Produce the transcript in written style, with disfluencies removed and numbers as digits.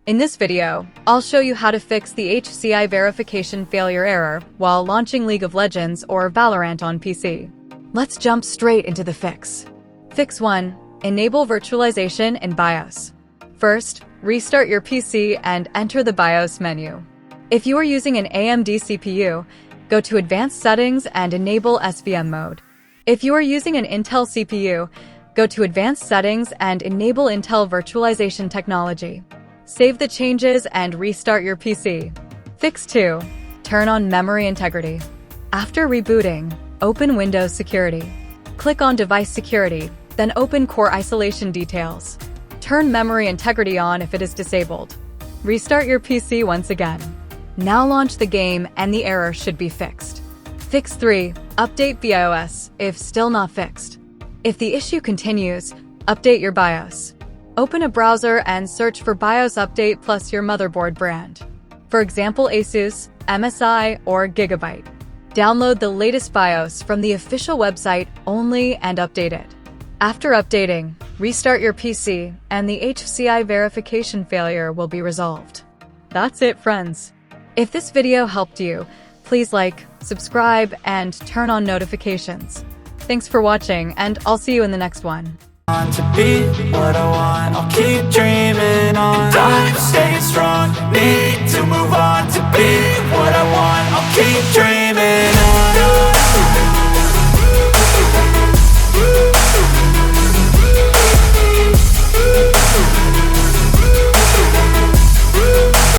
In this video, I'll show you how to fix the HVCI verification failure error while launching League of Legends or Valorant on PC. Let's jump straight into the fix. Fix 1. Enable virtualization in BIOS. First, restart your PC and enter the BIOS menu. If you are using an AMD CPU, go to Advanced Settings and enable SVM mode. If you are using an Intel CPU, go to Advanced Settings and enable Intel Virtualization technology. Save the changes and restart your PC. Fix 2. Turn on memory integrity. After rebooting, open Windows Security. Click on Device Security, then open Core Isolation Details. Turn memory integrity on if it is disabled. Restart your PC once again. Now launch the game and the error should be fixed. Fix 3. Update BIOS if still not fixed. If the issue continues, update your BIOS. Open a browser and search for BIOS update plus your motherboard brand. For example, Asus, MSI, or Gigabyte. Download the latest BIOS from the official website only and update it. After updating, restart your PC and the HVCI verification failure will be resolved. That's it, friends. If this video helped you, please like, subscribe, and turn on notifications. Thanks for watching, and I'll see you in the next one. To be what I want, I'll keep dreaming on. And I'm staying strong, need to move on. To be what I want, I'll keep